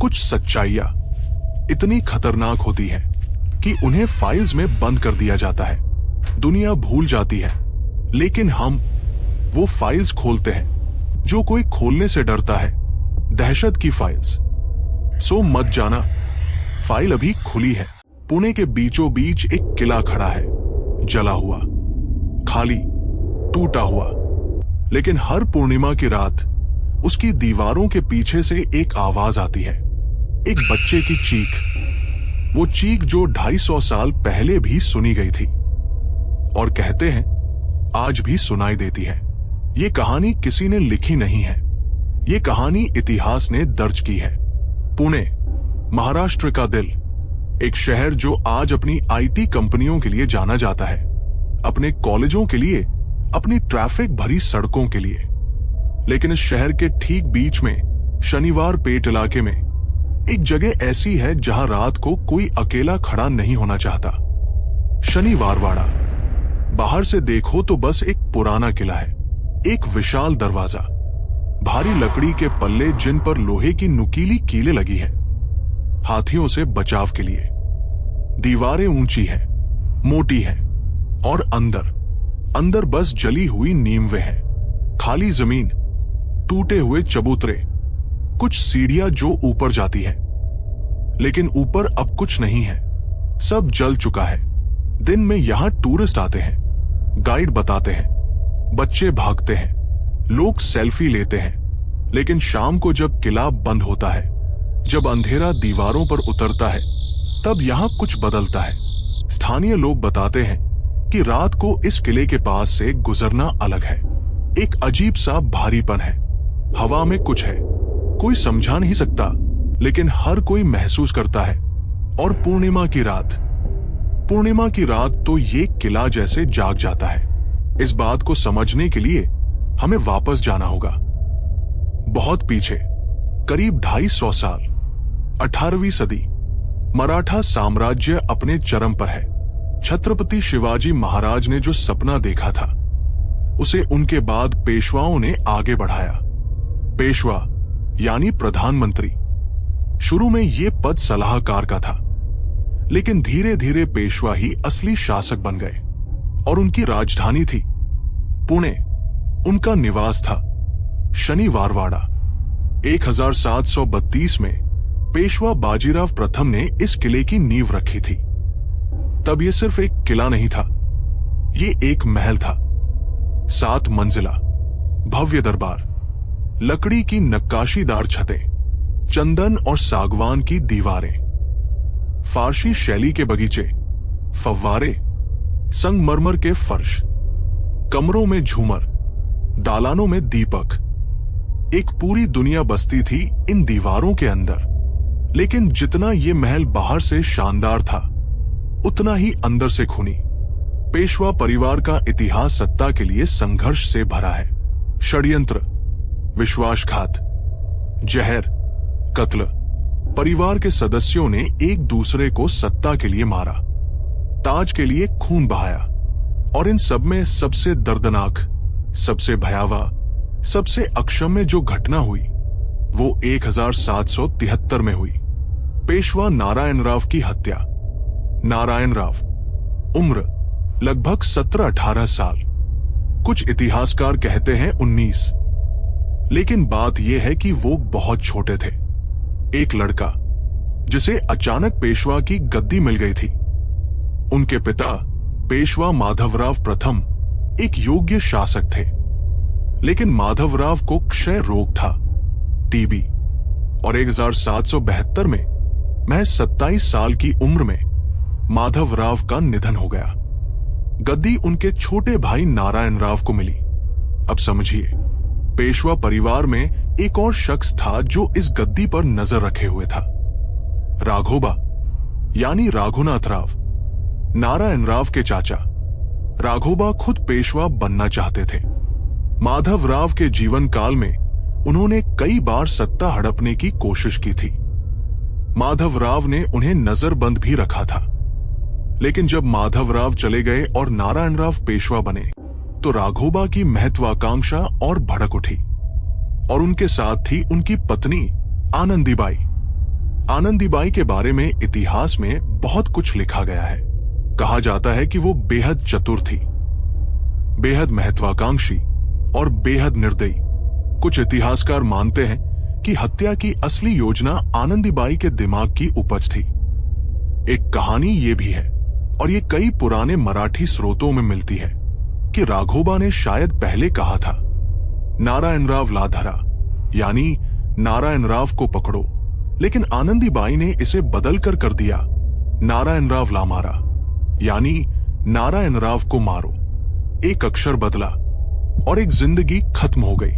कुछ सच्चाइयां इतनी खतरनाक होती हैं कि उन्हें फाइल्स में बंद कर दिया जाता है। दुनिया भूल जाती है, लेकिन हम वो फाइल्स खोलते हैं जो कोई खोलने से डरता है, दहशत की फाइल्स। सो मत जाना, फाइल अभी खुली है। पुणे के बीचों बीच एक किला खड़ा है, जला हुआ, खाली, टूटा हुआ। लेकिन हर पूर्णिमा की रात उसकी दीवारों के पीछे से एक आवाज आती है, एक बच्चे की चीख। वो चीख जो 250 साल पहले भी सुनी गई थी और कहते हैं आज भी सुनाई देती है। ये कहानी किसी ने लिखी नहीं है, ये कहानी इतिहास ने दर्ज की है। पुणे, महाराष्ट्र का दिल, एक शहर जो आज अपनी आईटी कंपनियों के लिए जाना जाता है, अपने कॉलेजों के लिए, अपनी ट्रैफिक भरी सड़कों के लिए। लेकिन इस शहर के ठीक बीच में शनिवार पेट इलाके में एक जगह ऐसी है जहां रात को कोई अकेला खड़ा नहीं होना चाहता। शनिवार वाड़ा। बाहर से देखो तो बस एक पुराना किला है, एक विशाल दरवाजा, भारी लकड़ी के पल्ले जिन पर लोहे की नुकीली कीलें लगी हैं, हाथियों से बचाव के लिए। दीवारें ऊंची हैं, मोटी हैं, और अंदर बस जली हुई नींवें हैं, खाली जमीन, टूटे हुए चबूतरे, कुछ सीढ़ियां जो ऊपर जाती है। लेकिन ऊपर अब कुछ नहीं है, सब जल चुका है। दिन में यहां टूरिस्ट आते हैं, गाइड बताते हैं, बच्चे भागते हैं, लोग सेल्फी लेते हैं। लेकिन शाम को जब किला बंद होता है, जब अंधेरा दीवारों पर उतरता है, तब यहां कुछ बदलता है। स्थानीय लोग बताते हैं कि रात को इस किले के पास से गुजरना अलग है। एक अजीब सा भारीपन है, हवा में कुछ है, कोई समझा नहीं सकता, लेकिन हर कोई महसूस करता है। और पूर्णिमा की रात तो ये किला जैसे जाग जाता है। इस बात को समझने के लिए हमें वापस जाना होगा, बहुत पीछे, करीब 250 साल, 18वीं सदी। मराठा साम्राज्य अपने चरम पर है। छत्रपति शिवाजी महाराज ने जो सपना देखा था, उसे उनके बाद पेशवाओं ने आगे बढ़ाया। पेशवा यानी प्रधानमंत्री। शुरू में ये पद सलाहकार का था, लेकिन धीरे धीरे पेशवा ही असली शासक बन गए। और उनकी राजधानी थी पुणे, उनका निवास था शनिवार वाड़ा। 1732 में पेशवा बाजीराव प्रथम ने इस किले की नींव रखी थी। तब ये सिर्फ एक किला नहीं था, ये एक महल था। 7 मंजिला, भव्य दरबार, लकड़ी की नक्काशीदार छतें, चंदन और सागवान की दीवारें, फारसी शैली के बगीचे, फव्वारे, संगमरमर के फर्श, कमरों में झूमर, दालानों में दीपक। एक पूरी दुनिया बसती थी इन दीवारों के अंदर। लेकिन जितना ये महल बाहर से शानदार था, उतना ही अंदर से खूनी। पेशवा परिवार का इतिहास सत्ता के लिए संघर्ष से भरा है। षड्यंत्र, विश्वासघात, जहर, कत्ल। परिवार के सदस्यों ने एक दूसरे को सत्ता के लिए मारा, ताज के लिए खून बहाया। और इन सब में सबसे दर्दनाक, सबसे भयावह, सबसे अक्षम्य जो घटना हुई, वो 1773 में हुई। पेशवा नारायण राव की हत्या। नारायण राव, उम्र लगभग 17-18 साल, कुछ इतिहासकार कहते हैं 19। लेकिन बात यह है कि वो बहुत छोटे थे। एक लड़का जिसे अचानक पेशवा की गद्दी मिल गई थी। उनके पिता पेशवा माधवराव प्रथम एक योग्य शासक थे, लेकिन माधवराव को क्षय रोग था, टीबी। और 1772 में महज 27 साल की उम्र में माधवराव का निधन हो गया। गद्दी उनके छोटे भाई नारायण राव को मिली। अब समझिए, पेशवा परिवार में एक और शख्स था जो इस गद्दी पर नजर रखे हुए था। राघोबा यानी राघुनाथ राव, नारायण राव के चाचा। राघोबा खुद पेशवा बनना चाहते थे। माधव राव के जीवन काल में उन्होंने कई बार सत्ता हड़पने की कोशिश की थी। माधव राव ने उन्हें नजरबंद भी रखा था। लेकिन जब माधव राव चले गए और नारायण राव पेशवा बने, तो राघोबा की महत्वाकांक्षा और भड़क उठी। और उनके साथ थी उनकी पत्नी आनंदीबाई। आनंदीबाई के बारे में इतिहास में बहुत कुछ लिखा गया है। कहा जाता है कि वो बेहद चतुर थी, बेहद महत्वाकांक्षी और बेहद निर्दयी। कुछ इतिहासकार मानते हैं कि हत्या की असली योजना आनंदीबाई के दिमाग की उपज थी। एक कहानी ये भी है, और ये कई पुराने मराठी स्रोतों में मिलती है, कि राघोबा ने शायद पहले कहा था, नारायणराव ला धरा, यानी नारायणराव को पकड़ो, लेकिन आनंदीबाई ने इसे बदलकर कर दिया, नारायणराव ला मारा, यानी नारायणराव को मारो। एक अक्षर बदला और एक जिंदगी खत्म हो गई।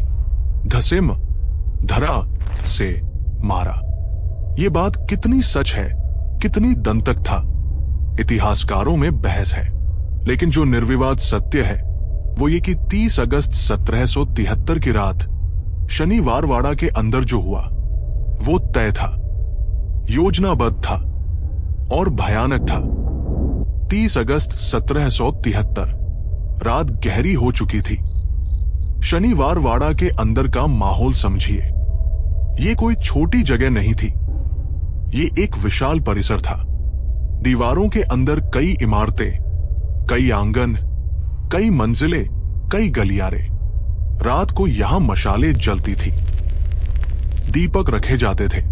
धसिम धरा से मारा। ये बात कितनी सच है, कितनी दंतक था, इतिहासकारों में बहस है, लेकिन जो निर्विवाद सत्य है वो ये कि 30 अगस्त 1773 की रात शनिवार वाड़ा के अंदर जो हुआ वो तय था, योजनाबद्ध था और भयानक था। 30 अगस्त 1773 रात गहरी हो चुकी थी। शनिवार वाड़ा के अंदर का माहौल समझिए। ये कोई छोटी जगह नहीं थी, ये एक विशाल परिसर था। दीवारों के अंदर कई इमारतें, कई आंगन, कई मंजिलें, कई गलियारे। रात को यहां मशालें जलती थी, दीपक रखे जाते थे,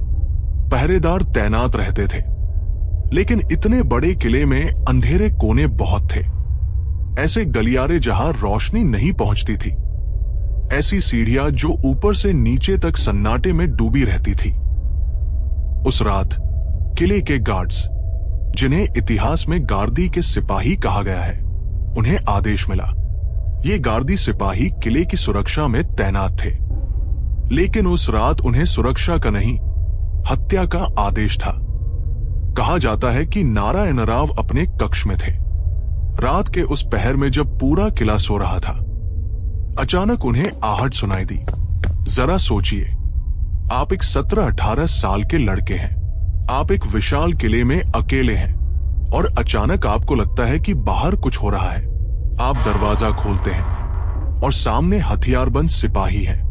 पहरेदार तैनात रहते थे, लेकिन इतने बड़े किले में अंधेरे कोने बहुत थे। ऐसे गलियारे जहां रोशनी नहीं पहुंचती थी, ऐसी सीढ़ियां जो ऊपर से नीचे तक सन्नाटे में डूबी रहती थी। उस रात किले के गार्ड्स, जिन्हें इतिहास में गार्दी के सिपाही कहा गया है, उन्हें आदेश मिला। ये गार्दी सिपाही किले की सुरक्षा में तैनात थे, लेकिन उस रात उन्हें सुरक्षा का नहीं, हत्या का आदेश था। कहा जाता है कि नारायणराव अपने कक्ष में थे। रात के उस पहर में जब पूरा किला सो रहा था, अचानक उन्हें आहट सुनाई दी। जरा सोचिए, आप एक 17-18 साल के लड़के हैं, आप एक विशाल किले में अकेले हैं, और अचानक आपको लगता है कि बाहर कुछ हो रहा है। आप दरवाजा खोलते हैं और सामने हथियारबंद सिपाही हैं।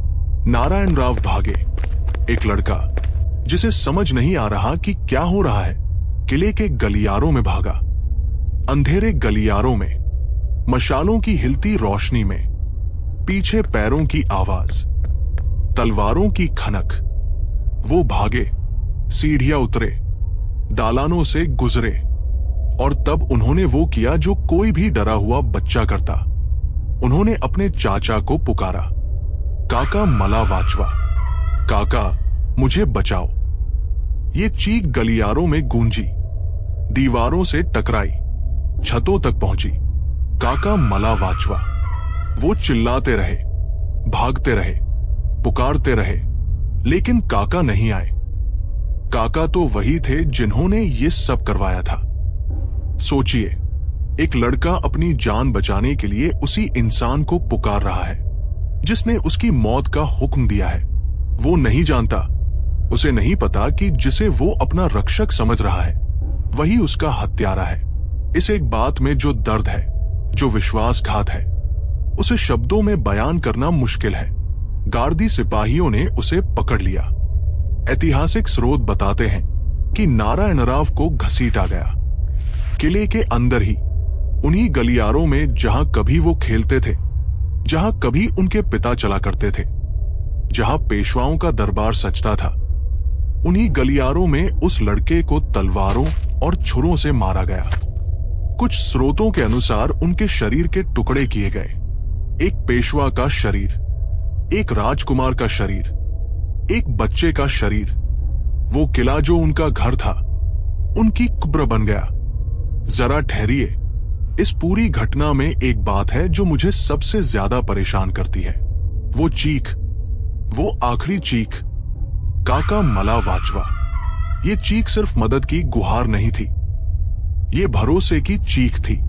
नारायणराव भागे। एक लड़का जिसे समझ नहीं आ रहा कि क्या हो रहा है, किले के गलियारों में भागा। अंधेरे गलियारों में, मशालों की हिलती रोशनी में, पीछे पैरों की आवाज, तलवारों की खनक। वो भागे, सीढ़ियां उतरे, दालानों से गुजरे, और तब उन्होंने वो किया जो कोई भी डरा हुआ बच्चा करता। उन्होंने अपने चाचा को पुकारा, काका मला वाचवा, काका मुझे बचाओ। ये चीख गलियारों में गूंजी, दीवारों से टकराई, छतों तक पहुंची। काका मला वाचवा। वो चिल्लाते रहे, भागते रहे, पुकारते रहे, लेकिन काका नहीं आए। काका तो वही थे जिन्होंने ये सब करवाया था। सोचिए, एक लड़का अपनी जान बचाने के लिए उसी इंसान को पुकार रहा है जिसने उसकी मौत का हुक्म दिया है। वो नहीं जानता, उसे नहीं पता कि जिसे वो अपना रक्षक समझ रहा है वही उसका हत्यारा है। इस एक बात में जो दर्द है, जो विश्वासघात है, उसे शब्दों में बयान करना मुश्किल है। गार्दी सिपाहियों ने उसे पकड़ लिया। ऐतिहासिक स्रोत बताते हैं कि नारायणराव को घसीटा गया। किले के अंदर ही, उन्हीं गलियारों में जहां कभी वो खेलते थे, जहां कभी उनके पिता चला करते थे, जहां पेशवाओं का दरबार सजता था, उन्हीं गलियारों में उस लड़के को तलवारों और छुरों से मारा गया। कुछ स्रोतों के अनुसार उनके शरीर के टुकड़े किए गए। एक पेशवा का शरीर, एक राजकुमार का शरीर, एक बच्चे का शरीर। वो किला जो उनका घर था, उनकी कब्र बन गया। जरा ठहरिए, इस पूरी घटना में एक बात है जो मुझे सबसे ज्यादा परेशान करती है। वो चीख, वो आखिरी चीख, काका मला वाचवा। ये चीख सिर्फ मदद की गुहार नहीं थी, ये भरोसे की चीख थी।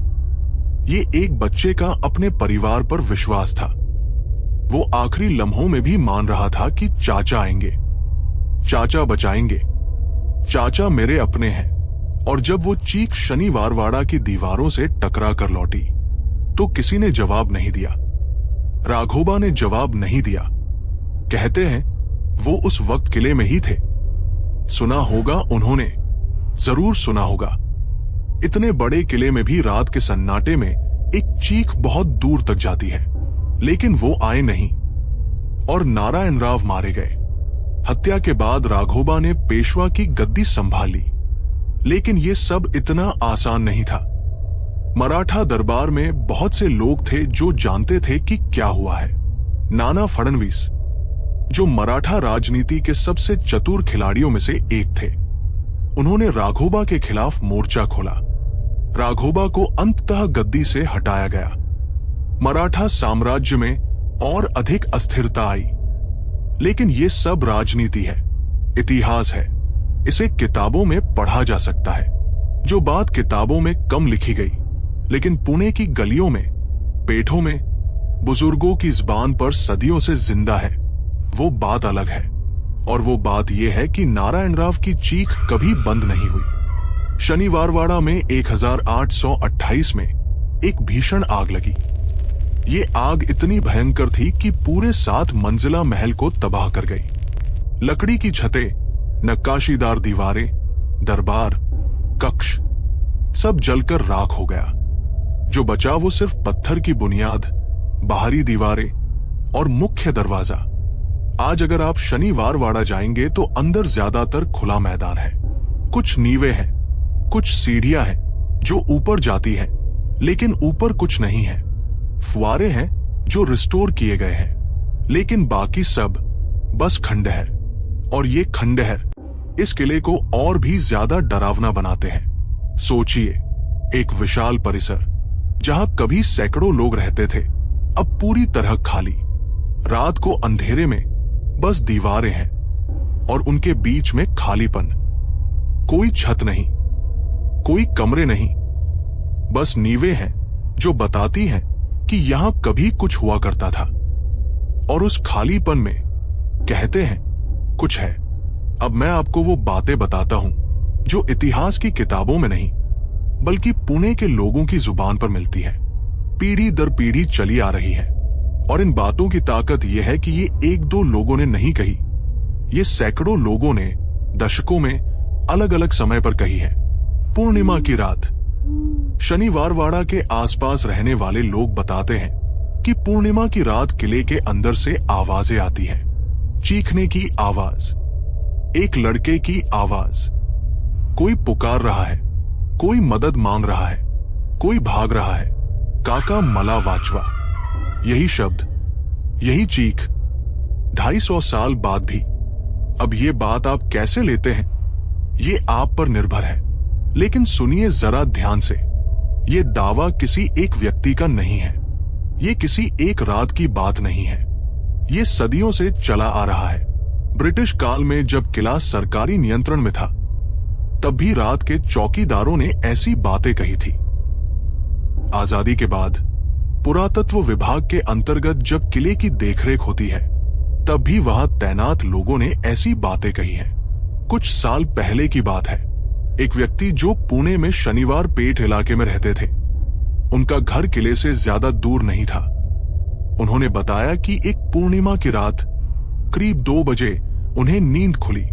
ये एक बच्चे का अपने परिवार पर विश्वास था। वो आखिरी लम्हों में भी मान रहा था कि चाचा आएंगे, चाचा बचाएंगे, चाचा मेरे अपने हैं। और जब वो चीख शनिवार वाड़ा की दीवारों से टकरा कर लौटी, तो किसी ने जवाब नहीं दिया। राघोबा ने जवाब नहीं दिया। कहते हैं वो उस वक्त किले में ही थे। सुना होगा उन्होंने, जरूर सुना होगा। इतने बड़े किले में भी रात के सन्नाटे में एक चीख बहुत दूर तक जाती है, लेकिन वो आए नहीं और नारायण राव मारे गए। हत्या के बाद राघोबा ने पेशवा की गद्दी संभाल ली, लेकिन ये सब इतना आसान नहीं था। मराठा दरबार में बहुत से लोग थे जो जानते थे कि क्या हुआ है। नाना फडणवीस, जो मराठा राजनीति के सबसे चतुर खिलाड़ियों में से एक थे, उन्होंने राघोबा के खिलाफ मोर्चा खोला। राघोबा को अंततः गद्दी से हटाया गया। मराठा साम्राज्य में और अधिक अस्थिरता आई। लेकिन ये सब राजनीति है, इतिहास है। इसे किताबों में पढ़ा जा सकता है। जो बात किताबों में कम लिखी गई, लेकिन पुणे की गलियों में, पेठों में, बुजुर्गों की जुबान पर सदियों से जिंदा है, वो बात अलग है। और वो बात यह है कि नारायण राव की चीख कभी बंद नहीं हुई। शनिवारवाड़ा में 1828 में एक भीषण आग लगी। ये आग इतनी भयंकर थी कि पूरे 7 मंजिला महल को तबाह कर गई। लकड़ी की छतें, नक्काशीदार दीवारें, दरबार, कक्ष सब जलकर राख हो गया। जो बचा वो सिर्फ पत्थर की बुनियाद, बाहरी दीवारें और मुख्य दरवाजा। आज अगर आप शनिवारवाड़ा जाएंगे तो अंदर ज्यादातर खुला मैदान है। कुछ नींवें हैं, कुछ सीढ़ियां हैं जो ऊपर जाती हैं, लेकिन ऊपर कुछ नहीं है। फुआरे हैं जो रिस्टोर किए गए हैं, लेकिन बाकी सब बस खंडहर। और ये खंडहर इस किले को और भी ज्यादा डरावना बनाते हैं। सोचिए, एक विशाल परिसर जहां कभी सैकड़ों लोग रहते थे, अब पूरी तरह खाली। रात को अंधेरे में बस दीवारें हैं और उनके बीच में खालीपन। कोई छत नहीं, कोई कमरे नहीं, बस नींवें हैं जो बताती हैं कि यहां कभी कुछ हुआ करता था। और उस खालीपन में कहते हैं कुछ है। अब मैं आपको वो बातें बताता हूं जो इतिहास की किताबों में नहीं, बल्कि पुणे के लोगों की जुबान पर मिलती है, पीढ़ी दर पीढ़ी चली आ रही है। और इन बातों की ताकत यह है कि ये 1-2 लोगों ने नहीं कही, ये सैकड़ों लोगों ने दशकों में अलग अलग समय पर कही है। पूर्णिमा की रात, शनिवारवाड़ा के आसपास रहने वाले लोग बताते हैं कि पूर्णिमा की रात किले के अंदर से आवाजें आती हैं। चीखने की आवाज, एक लड़के की आवाज। कोई पुकार रहा है, कोई मदद मांग रहा है, कोई भाग रहा है। काका मला वाचवा, यही शब्द, यही चीख 250 साल बाद भी। अब ये बात आप कैसे लेते हैं, ये आप पर निर्भर है। लेकिन सुनिए जरा ध्यान से, ये दावा किसी एक व्यक्ति का नहीं है, ये किसी एक रात की बात नहीं है, ये सदियों से चला आ रहा है। ब्रिटिश काल में जब किला सरकारी नियंत्रण में था, तब भी रात के चौकीदारों ने ऐसी बातें कही थी। आजादी के बाद पुरातत्व विभाग के अंतर्गत जब किले की देखरेख होती है, तब भी वहां तैनात लोगों ने ऐसी बातें कही हैं। कुछ साल पहले की बात है, एक व्यक्ति जो पुणे में शनिवार पेठ इलाके में रहते थे, उनका घर किले से ज्यादा दूर नहीं था। उन्होंने बताया कि एक पूर्णिमा की रात करीब 2 बजे उन्हें नींद खुली।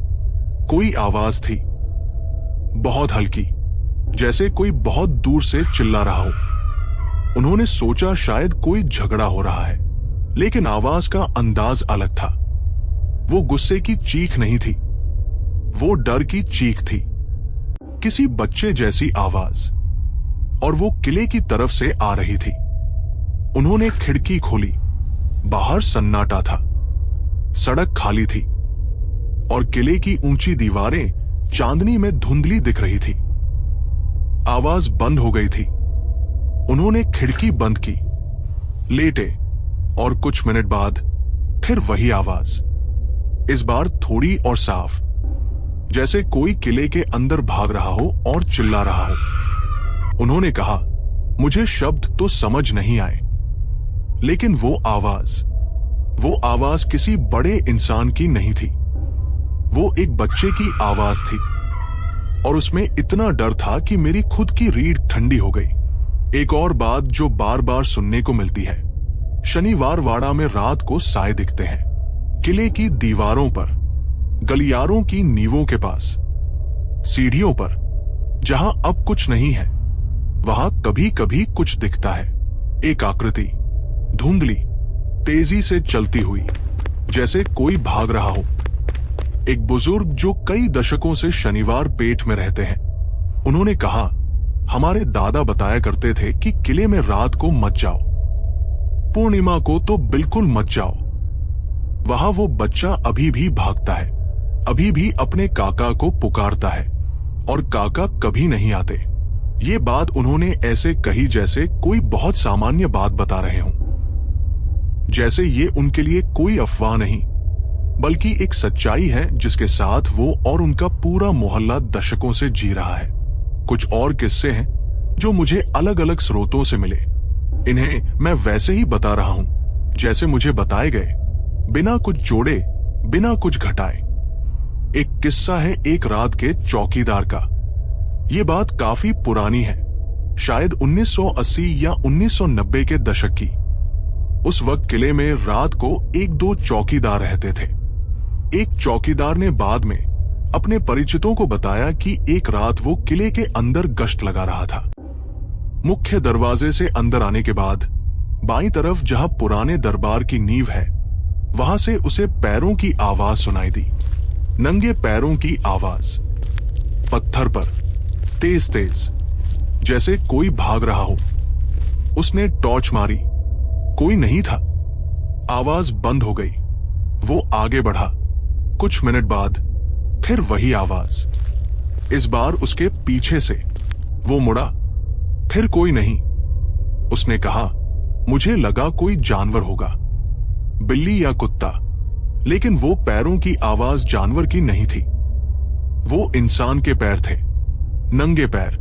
कोई आवाज थी, बहुत हल्की, जैसे कोई बहुत दूर से चिल्ला रहा हो। उन्होंने सोचा शायद कोई झगड़ा हो रहा है, लेकिन आवाज का अंदाज अलग था। वो गुस्से की चीख नहीं थी, वो डर की चीख थी, किसी बच्चे जैसी आवाज, और वो किले की तरफ से आ रही थी। उन्होंने खिड़की खोली, बाहर सन्नाटा था, सड़क खाली थी और किले की ऊंची दीवारें चांदनी में धुंधली दिख रही थी। आवाज बंद हो गई थी। उन्होंने खिड़की बंद की, लेटे, और कुछ मिनट बाद फिर वही आवाज, इस बार थोड़ी और साफ, जैसे कोई किले के अंदर भाग रहा हो और चिल्ला रहा हो। उन्होंने कहा, मुझे शब्द तो समझ नहीं आए, लेकिन वो आवाज किसी बड़े इंसान की नहीं थी, वो एक बच्चे की आवाज थी। और उसमें इतना डर था कि मेरी खुद की रीढ़ ठंडी हो गई। एक और बात जो बार बार सुनने को मिलती है, शनिवारवाड़ा में रात को साए दिखते हैं। किले की दीवारों पर, गलियारों की नींवों के पास, सीढ़ियों पर, जहां अब कुछ नहीं है, वहां कभी कभी कुछ दिखता है। एक आकृति, धुंधली, तेजी से चलती हुई, जैसे कोई भाग रहा हो। एक बुजुर्ग जो कई दशकों से शनिवार पेट में रहते हैं, उन्होंने कहा, हमारे दादा बताया करते थे कि किले में रात को मत जाओ, पूर्णिमा को तो बिल्कुल मत जाओ। वहां वो बच्चा अभी भी भागता है, अभी भी अपने काका को पुकारता है, और काका कभी नहीं आते। ये बात उन्होंने ऐसे कही जैसे कोई बहुत सामान्य बात बता रहे हों, जैसे ये उनके लिए कोई अफवाह नहीं, बल्कि एक सच्चाई है जिसके साथ वो और उनका पूरा मोहल्ला दशकों से जी रहा है। कुछ और किस्से हैं जो मुझे अलग अलग स्रोतों से मिले। इन्हें मैं वैसे ही बता रहा हूं जैसे मुझे बताए गए, बिना कुछ जोड़े, बिना कुछ घटाए। एक किस्सा है एक रात के चौकीदार का। ये बात काफी पुरानी है, शायद 1980 या 1990 के दशक की। उस वक्त किले में रात को एक दो चौकीदार रहते थे। एक चौकीदार ने बाद में अपने परिचितों को बताया कि एक रात वो किले के अंदर गश्त लगा रहा था। मुख्य दरवाजे से अंदर आने के बाद बाईं तरफ जहां पुराने दरबार की नींव है, वहां से उसे पैरों की आवाज सुनाई दी, नंगे पैरों की आवाज, पत्थर पर, तेज तेज, जैसे कोई भाग रहा हो। उसने टॉर्च मारी, कोई नहीं था। आवाज बंद हो गई। वो आगे बढ़ा। कुछ मिनट बाद फिर वही आवाज। इस बार उसके पीछे से। वो मुड़ा, फिर कोई नहीं। उसने कहा, मुझे लगा कोई जानवर होगा, बिल्ली या कुत्ता, लेकिन वो पैरों की आवाज जानवर की नहीं थी। वो इंसान के पैर थे, नंगे पैर,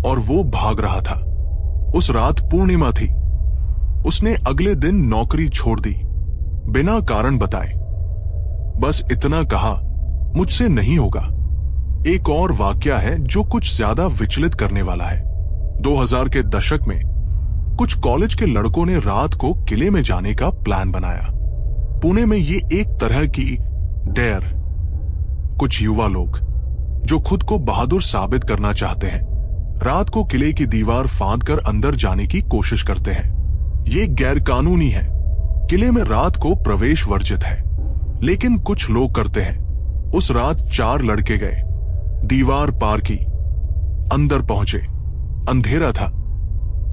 और वो भाग रहा था। उस रात पूर्णिमा थी। उसने अगले दिन नौकरी छोड़ दी, बिना कारण बताए। बस इतना कहा, मुझसे नहीं होगा। एक और वाकया है जो कुछ ज्यादा विचलित करने वाला है। 2000 के दशक में कुछ कॉलेज के लड़कों ने रात को किले में जाने का प्लान बनाया। पुणे में ये एक तरह की डेयर। कुछ युवा लोग जो खुद को बहादुर साबित करना चाहते हैं, रात को किले की दीवार फांदकर अंदर जाने की कोशिश करते हैं। ये गैरकानूनी है। किले में रात को प्रवेश वर्जित है, लेकिन कुछ लोग करते हैं। उस रात 4 लड़के गए, दीवार पार की, अंदर पहुंचे। अंधेरा था।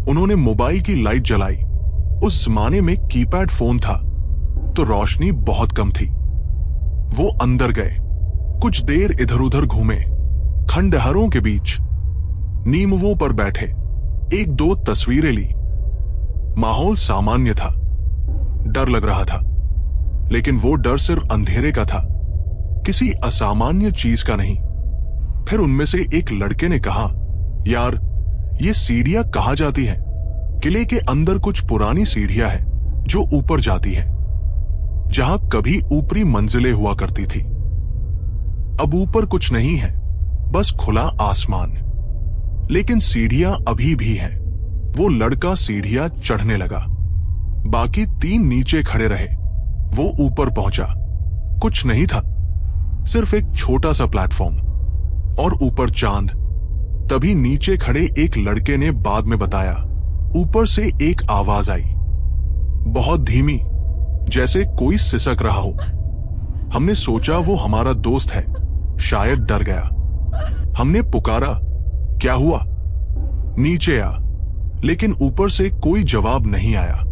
उन्होंने मोबाइल की लाइट जलाई। उस जमाने में कीपैड फोन था, तो रोशनी बहुत कम थी। वो अंदर गए, कुछ देर इधर उधर घूमे, खंडहरों के बीच, नींवों पर बैठे, 1-2 तस्वीरें ली। माहौल सामान्य था। डर लग रहा था, लेकिन वो डर सिर्फ अंधेरे का था, किसी असामान्य चीज का नहीं। फिर उनमें से एक लड़के ने कहा, यार, ये सीढ़ियां कहाँ जाती हैं? किले के अंदर कुछ पुरानी सीढ़ियां हैं जो ऊपर जाती हैं, जहां कभी ऊपरी मंजिलें हुआ करती थी। अब ऊपर कुछ नहीं है, बस खुला आसमान, लेकिन सीढ़ियां अभी भी हैं। वो लड़का सीढ़ियां चढ़ने लगा, बाकी 3 नीचे खड़े रहे। वो ऊपर पहुंचा। कुछ नहीं था, सिर्फ एक छोटा सा प्लेटफॉर्म और ऊपर चांद। तभी नीचे खड़े एक लड़के ने बाद में बताया, ऊपर से एक आवाज आई, बहुत धीमी, जैसे कोई सिसक रहा हो। हमने सोचा वो हमारा दोस्त है, शायद डर गया। हमने पुकारा, क्या हुआ? नीचे आ, लेकिन ऊपर से कोई जवाब नहीं आया।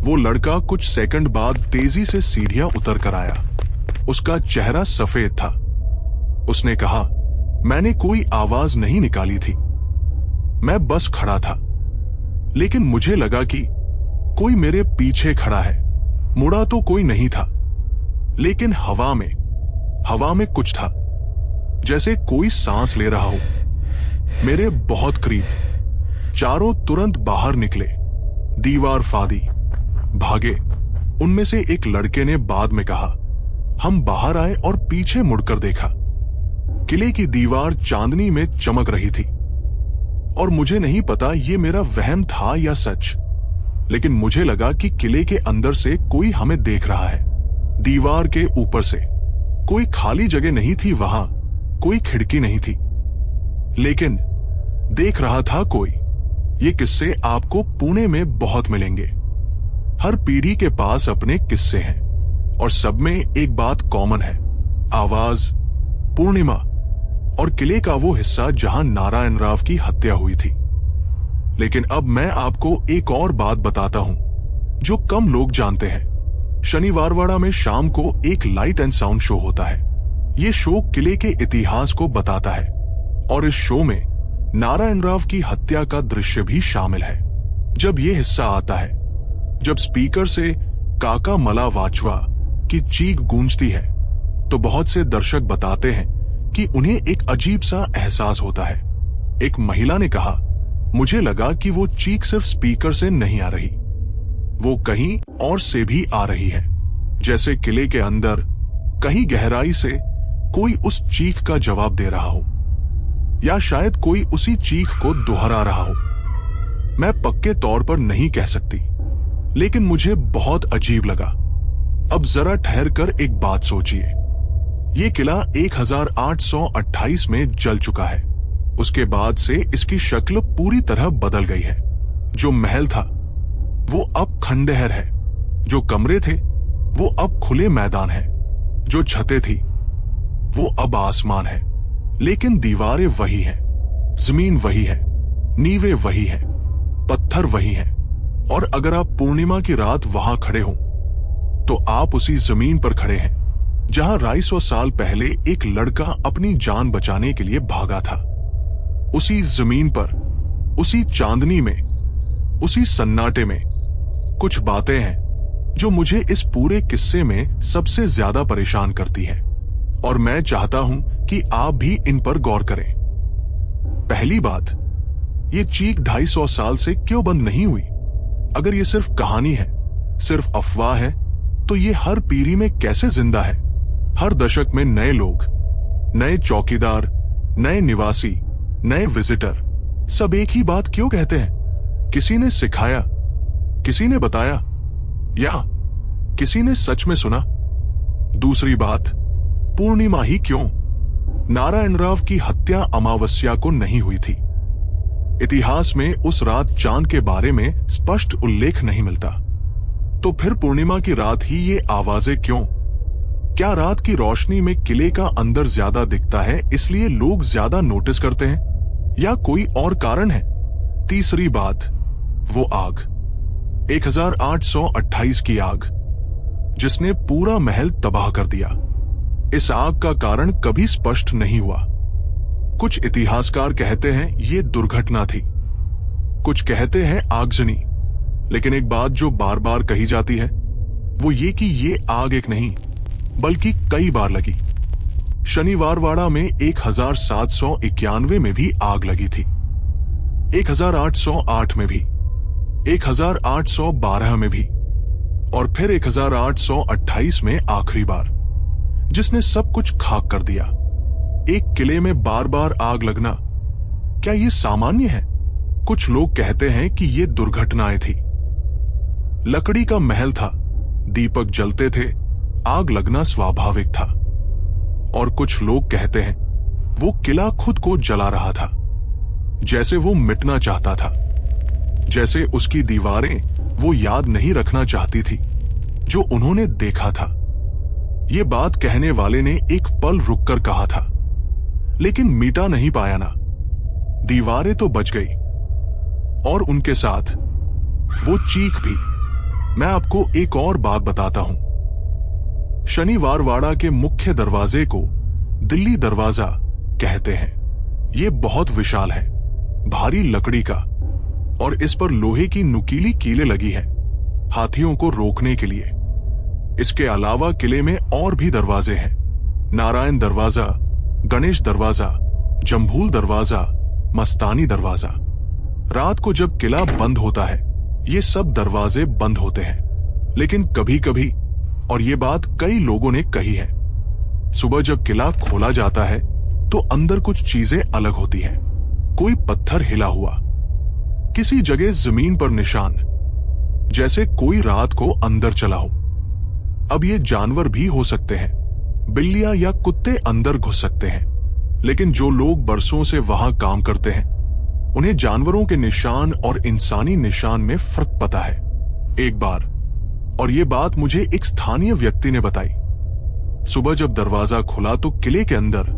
वो लड़का कुछ सेकंड बाद तेजी से सीढ़ियां उतर कर आया। उसका चेहरा सफेद था। उसने कहा, मैंने कोई आवाज नहीं निकाली थी, मैं बस खड़ा था, लेकिन मुझे लगा कि कोई मेरे पीछे खड़ा है। मुड़ा तो कोई नहीं था, लेकिन हवा में कुछ था, जैसे कोई सांस ले रहा हो। मेरे बहुत करीब। चारों तुरंत बाहर निकले, दीवार फादी, भागे। उनमें से एक लड़के ने बाद में कहा, हम बाहर आए और पीछे मुड़कर देखा। किले की दीवार चांदनी में चमक रही थी, और मुझे नहीं पता ये मेरा वहम था या सच, लेकिन मुझे लगा कि किले के अंदर से कोई हमें देख रहा है। दीवार के ऊपर से कोई खाली जगह नहीं थी वहां, कोई खिड़की नहीं थी, लेकिन देख रहा था कोई। ये किस्से आपको पुणे में बहुत मिलेंगे। हर पीढ़ी के पास अपने किस्से हैं और सब में एक बात कॉमन है, आवाज, पूर्णिमा और किले का वो हिस्सा जहां नारायण राव की हत्या हुई थी। लेकिन अब मैं आपको एक और बात बताता हूं जो कम लोग जानते हैं। शनिवारवाड़ा में शाम को एक लाइट एंड साउंड शो होता है। ये शो किले के इतिहास को बताता है और इस शो में नारायण राव की हत्या का दृश्य भी शामिल है। जब ये हिस्सा आता है, जब स्पीकर से काका मला वाचवा की चीख गूंजती है, तो बहुत से दर्शक बताते हैं कि उन्हें एक अजीब सा एहसास होता है। एक महिला ने कहा, मुझे लगा कि वो चीख सिर्फ स्पीकर से नहीं आ रही, वो कहीं और से भी आ रही है, जैसे किले के अंदर कहीं गहराई से कोई उस चीख का जवाब दे रहा हो, या शायद कोई उसी चीख को दोहरा रहा हो। मैं पक्के तौर पर नहीं कह सकती, लेकिन मुझे बहुत अजीब लगा। अब जरा ठहर कर एक बात सोचिए। ये किला 1828 में जल चुका है। उसके बाद से इसकी शक्ल पूरी तरह बदल गई है। जो महल था वो अब खंडहर है, जो कमरे थे वो अब खुले मैदान है, जो छतें थी वो अब आसमान है। लेकिन दीवारें वही हैं, जमीन वही है, नींवें वही हैं, पत्थर वही हैं। और अगर आप पूर्णिमा की रात वहां खड़े हो तो आप उसी जमीन पर खड़े हैं जहां 250 साल पहले एक लड़का अपनी जान बचाने के लिए भागा था। उसी जमीन पर, उसी चांदनी में, उसी सन्नाटे में कुछ बातें हैं जो मुझे इस पूरे किस्से में सबसे ज्यादा परेशान करती हैं, और मैं चाहता हूं कि आप भी इन पर गौर करें। पहली बात, ये चीख 250 साल से क्यों बंद नहीं हुई? अगर ये सिर्फ कहानी है, सिर्फ अफवाह है, तो ये हर पीढ़ी में कैसे जिंदा है? हर दशक में नए लोग, नए चौकीदार, नए निवासी, नए विजिटर, सब एक ही बात क्यों कहते हैं? किसी ने सिखाया, किसी ने बताया, या किसी ने सच में सुना? दूसरी बात, पूर्णिमा ही क्यों? नारायण राव की हत्या अमावस्या को नहीं हुई थी। इतिहास में उस रात चांद के बारे में स्पष्ट उल्लेख नहीं मिलता। तो फिर पूर्णिमा की रात ही ये आवाजें क्यों? क्या रात की रोशनी में किले का अंदर ज्यादा दिखता है इसलिए लोग ज्यादा नोटिस करते हैं, या कोई और कारण है? तीसरी बात, वो आग, 1828 की आग जिसने पूरा महल तबाह कर दिया। इस आग का कारण कभी स्पष्ट नहीं हुआ। कुछ इतिहासकार कहते हैं ये दुर्घटना थी, कुछ कहते हैं आगजनी। लेकिन एक बात जो बार बार कही जाती है वो ये कि ये आग एक नहीं बल्कि कई बार लगी। शनिवारवाड़ा में 1791 में भी आग लगी थी, 1808 में भी, 1812 में भी, और फिर 1828 में आखिरी बार, जिसने सब कुछ खाक कर दिया। एक किले में बार बार आग लगना, क्या ये सामान्य है? कुछ लोग कहते हैं कि ये दुर्घटनाएं थी। लकड़ी का महल था, दीपक जलते थे, आग लगना स्वाभाविक था। और कुछ लोग कहते हैं वो किला खुद को जला रहा था, जैसे वो मिटना चाहता था, जैसे उसकी दीवारें वो याद नहीं रखना चाहती थी जो उन्होंने देखा था। ये बात कहने वाले ने एक पल रुककर कहा था, लेकिन मिटा नहीं पाया ना। दीवारें तो बच गई, और उनके साथ वो चीख भी। मैं आपको एक और बात बताता हूं। शनिवारवाड़ा के मुख्य दरवाजे को दिल्ली दरवाजा कहते हैं। ये बहुत विशाल है, भारी लकड़ी का, और इस पर लोहे की नुकीली कीलें लगी हैं, हाथियों को रोकने के लिए। इसके अलावा किले में और भी दरवाजे हैं, नारायण दरवाजा, गणेश दरवाजा, जम्भूल दरवाजा, मस्तानी दरवाजा। रात को जब किला बंद होता है ये सब दरवाजे बंद होते हैं। लेकिन कभी कभी, और ये बात कई लोगों ने कही है, सुबह जब किला खोला जाता है तो अंदर कुछ चीजें अलग होती हैं। कोई पत्थर हिला हुआ, किसी जगह जमीन पर निशान, जैसे कोई रात को अंदर चला हो। अब ये जानवर भी हो सकते हैं, बिल्लियां या कुत्ते अंदर घुस सकते हैं, लेकिन जो लोग बरसों से वहां काम करते हैं उन्हें जानवरों के निशान और इंसानी निशान में फर्क पता है। एक बार, और ये बात मुझे एक स्थानीय व्यक्ति ने बताई, सुबह जब दरवाजा खुला तो किले के अंदर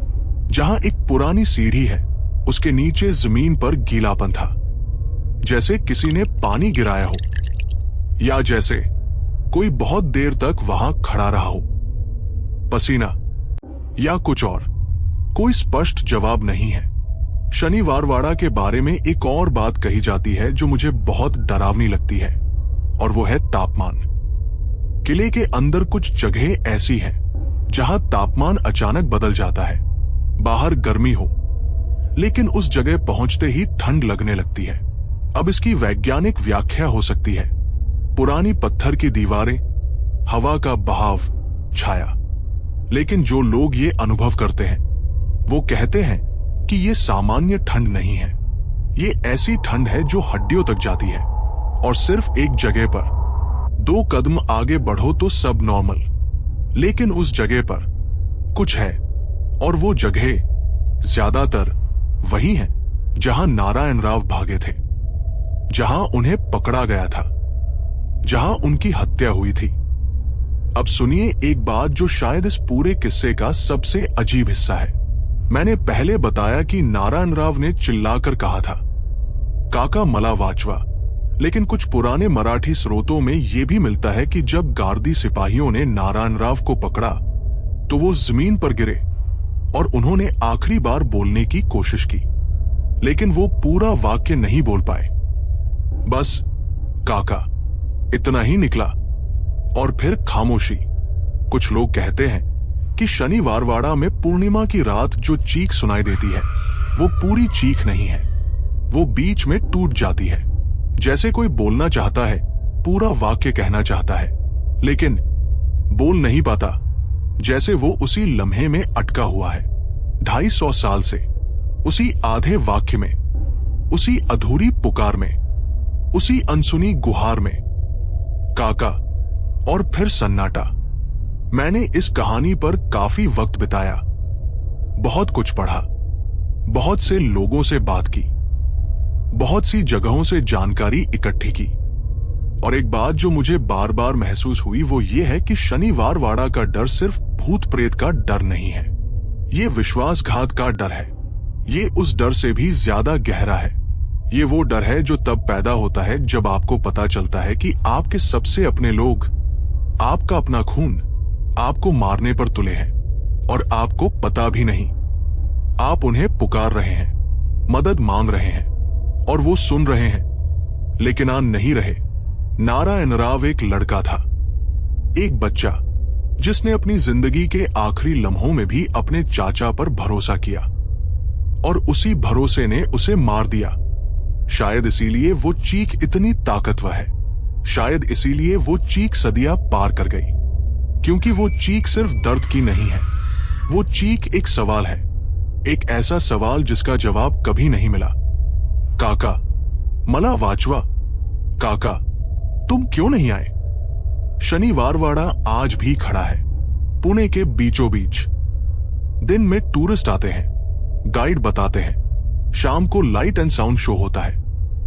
जहां एक पुरानी सीढ़ी है उसके नीचे जमीन पर गीलापन था, जैसे किसी ने पानी गिराया हो या जैसे कोई बहुत देर तक वहां खड़ा रहा हो। पसीना या कुछ और, कोई स्पष्ट जवाब नहीं है। शनिवारवाड़ा के बारे में एक और बात कही जाती है जो मुझे बहुत डरावनी लगती है, और वो है तापमान। किले के अंदर कुछ जगह ऐसी हैं जहां तापमान अचानक बदल जाता है। बाहर गर्मी हो, लेकिन उस जगह पहुंचते ही ठंड लगने लगती है। अब इसकी वैज्ञानिक व्याख्या हो सकती है पुरानी पत्थर की दीवारें, हवा का बहाव, छाया। लेकिन जो लोग ये अनुभव करते हैं वो कहते हैं कि ये सामान्य ठंड नहीं है। ये ऐसी ठंड है जो हड्डियों तक जाती है, और सिर्फ एक जगह पर 2 कदम आगे बढ़ो तो सब नॉर्मल, लेकिन उस जगह पर कुछ है, और वो जगह ज्यादातर वही है जहां नारायण राव भागे थे, जहां उन्हें पकड़ा गया था, जहां उनकी हत्या हुई थी। अब सुनिए एक बात जो शायद इस पूरे किस्से का सबसे अजीब हिस्सा है। मैंने पहले बताया कि नारायण राव ने चिल्लाकर कहा था, काका मला वाचवा, लेकिन कुछ पुराने मराठी स्रोतों में यह भी मिलता है कि जब गार्दी सिपाहियों ने नारायण राव को पकड़ा तो वो जमीन पर गिरे और उन्होंने आखिरी बार बोलने की कोशिश की, लेकिन वो पूरा वाक्य नहीं बोल पाए। बस काका इतना ही निकला, और फिर खामोशी। कुछ लोग कहते हैं कि शनिवारवाड़ा में पूर्णिमा की रात जो चीख सुनाई देती है वो पूरी चीख नहीं है, वो बीच में टूट जाती है, जैसे कोई बोलना चाहता है, पूरा वाक्य कहना चाहता है, लेकिन बोल नहीं पाता, जैसे वो उसी लम्हे में अटका हुआ है 250 साल से, उसी आधे वाक्य में, उसी अधूरी पुकार में, उसी अनसुनी गुहार में, काका, और फिर सन्नाटा। मैंने इस कहानी पर काफी वक्त बिताया, बहुत कुछ पढ़ा, बहुत से लोगों से बात की, बहुत सी जगहों से जानकारी इकट्ठी की, और एक बात जो मुझे बार बार महसूस हुई वो ये है कि शनिवारवाड़ा का डर सिर्फ भूत प्रेत का डर नहीं है, ये विश्वासघात का डर है। ये उस डर से भी ज्यादा गहरा है। ये वो डर है जो तब पैदा होता है जब आपको पता चलता है कि आपके सबसे अपने लोग, आपका अपना खून, आपको मारने पर तुले हैं, और आपको पता भी नहीं। आप उन्हें पुकार रहे हैं, मदद मांग रहे हैं, और वो सुन रहे हैं, लेकिन आ नहीं रहे। नारायण राव एक लड़का था, एक बच्चा जिसने अपनी जिंदगी के आखिरी लम्हों में भी अपने चाचा पर भरोसा किया, और उसी भरोसे ने उसे मार दिया। शायद इसीलिए वो चीख इतनी ताकतवर है, शायद इसीलिए वो चीख सदियां पार कर गई, क्योंकि वो चीख सिर्फ दर्द की नहीं है, वो चीख एक सवाल है, एक ऐसा सवाल जिसका जवाब कभी नहीं मिला। काका, मला वाचवा, काका तुम क्यों नहीं आए? शनिवारवाड़ा आज भी खड़ा है, पुणे के बीचों बीच। दिन में टूरिस्ट आते हैं, गाइड बताते हैं, शाम को लाइट एंड साउंड शो होता है,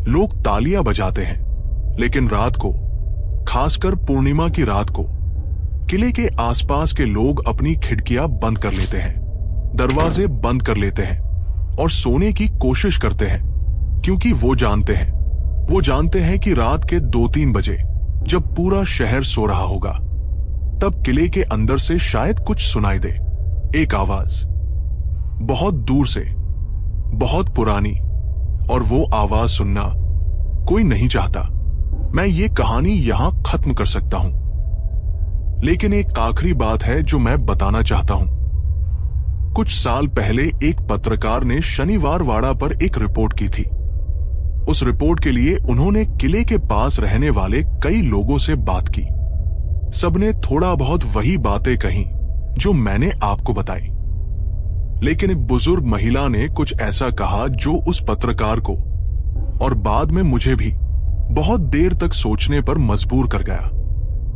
लोग तालियां बजाते हैं, लेकिन रात को, खासकर पूर्णिमा की रात को, किले के आसपास के लोग अपनी खिड़कियां बंद कर लेते हैं, दरवाजे बंद कर लेते हैं, और सोने की कोशिश करते हैं, क्योंकि वो जानते हैं कि रात के 2-3 बजे जब पूरा शहर सो रहा होगा, तब किले के अंदर से शायद कुछ सुनाई दे, एक आवाज, बहुत दूर से, बहुत पुरानी, और वो आवाज सुनना कोई नहीं चाहता। मैं ये कहानी यहां खत्म कर सकता हूं, लेकिन एक आखिरी बात है जो मैं बताना चाहता हूं। कुछ साल पहले एक पत्रकार ने शनिवारवाड़ा पर एक रिपोर्ट की थी। उस रिपोर्ट के लिए उन्होंने किले के पास रहने वाले कई लोगों से बात की। सबने थोड़ा बहुत वही बातें कही जो मैंने आपको बताई, लेकिन एक बुजुर्ग महिला ने कुछ ऐसा कहा जो उस पत्रकार को, और बाद में मुझे भी, बहुत देर तक सोचने पर मजबूर कर गया।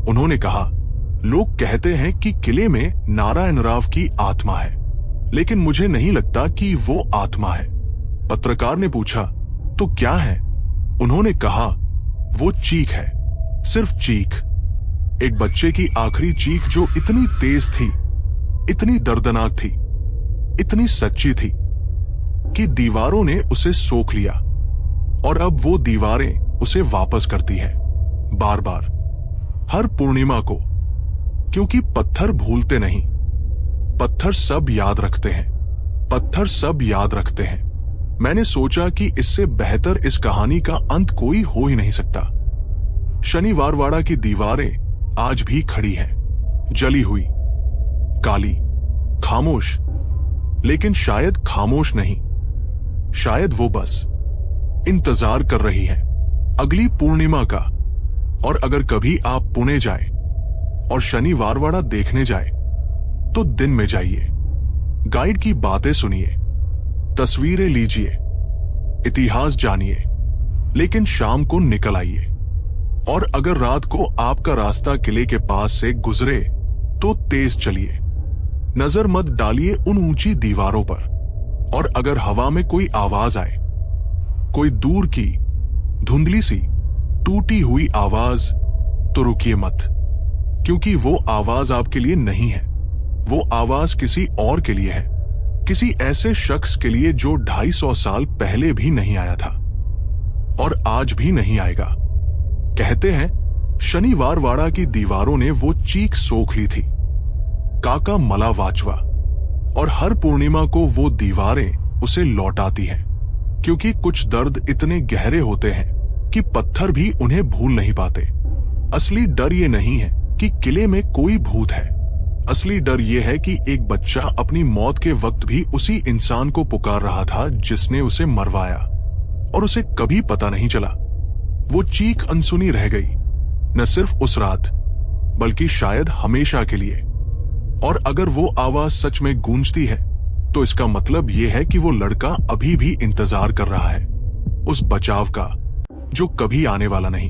उन्होंने कहा, लोग कहते हैं कि किले में नारायण राव की आत्मा है, लेकिन मुझे नहीं लगता कि वो आत्मा है। पत्रकार ने पूछा, तो क्या है? उन्होंने कहा, वो चीख है, सिर्फ चीख। एक बच्चे की आखिरी चीख जो इतनी तेज थी, इतनी दर्दनाक थी, इतनी सच्ची थी कि दीवारों ने उसे सोख लिया, और अब वो दीवारें उसे वापस करती हैं, बार बार, हर पूर्णिमा को। क्योंकि पत्थर भूलते नहीं, पत्थर सब याद रखते हैं, पत्थर सब याद रखते हैं। मैंने सोचा कि इससे बेहतर इस कहानी का अंत कोई हो ही नहीं सकता। शनिवारवाड़ा की दीवारें आज भी खड़ी हैं, जली हुई, काली, खामोश, लेकिन शायद खामोश नहीं, शायद वो बस इंतजार कर रही हैं अगली पूर्णिमा का। और अगर कभी आप पुणे जाए और शनिवारवाड़ा देखने जाए तो दिन में जाइए, गाइड की बातें सुनिए, तस्वीरें लीजिए, इतिहास जानिए, लेकिन शाम को निकल आइए। और अगर रात को आपका रास्ता किले के पास से गुजरे तो तेज चलिए, नजर मत डालिए उन ऊंची दीवारों पर। और अगर हवा में कोई आवाज आए, कोई दूर की धुंधली सी टूटी हुई आवाज, तो रुकिए मत, क्योंकि वो आवाज आपके लिए नहीं है, वो आवाज किसी और के लिए है, किसी ऐसे शख्स के लिए जो 250 साल पहले भी नहीं आया था और आज भी नहीं आएगा। कहते हैं शनिवारवाड़ा की दीवारों ने वो चीख सोख ली थी, काका मला वाचवा, और हर पूर्णिमा को वो दीवारें उसे लौटाती हैं, क्योंकि कुछ दर्द इतने गहरे होते हैं कि पत्थर भी उन्हें भूल नहीं पाते। असली डर ये नहीं है कि किले में कोई भूत है, असली डर यह है कि एक बच्चा अपनी मौत के वक्त भी उसी इंसान को पुकार रहा था जिसने उसे मरवाया, और उसे कभी पता नहीं चला। वो चीख अनसुनी रह गई, न सिर्फ उस रात बल्कि शायद हमेशा के लिए। और अगर वो आवाज सच में गूंजती है तो इसका मतलब यह है कि वो लड़का अभी भी इंतजार कर रहा है, उस बचाव का जो कभी आने वाला नहीं।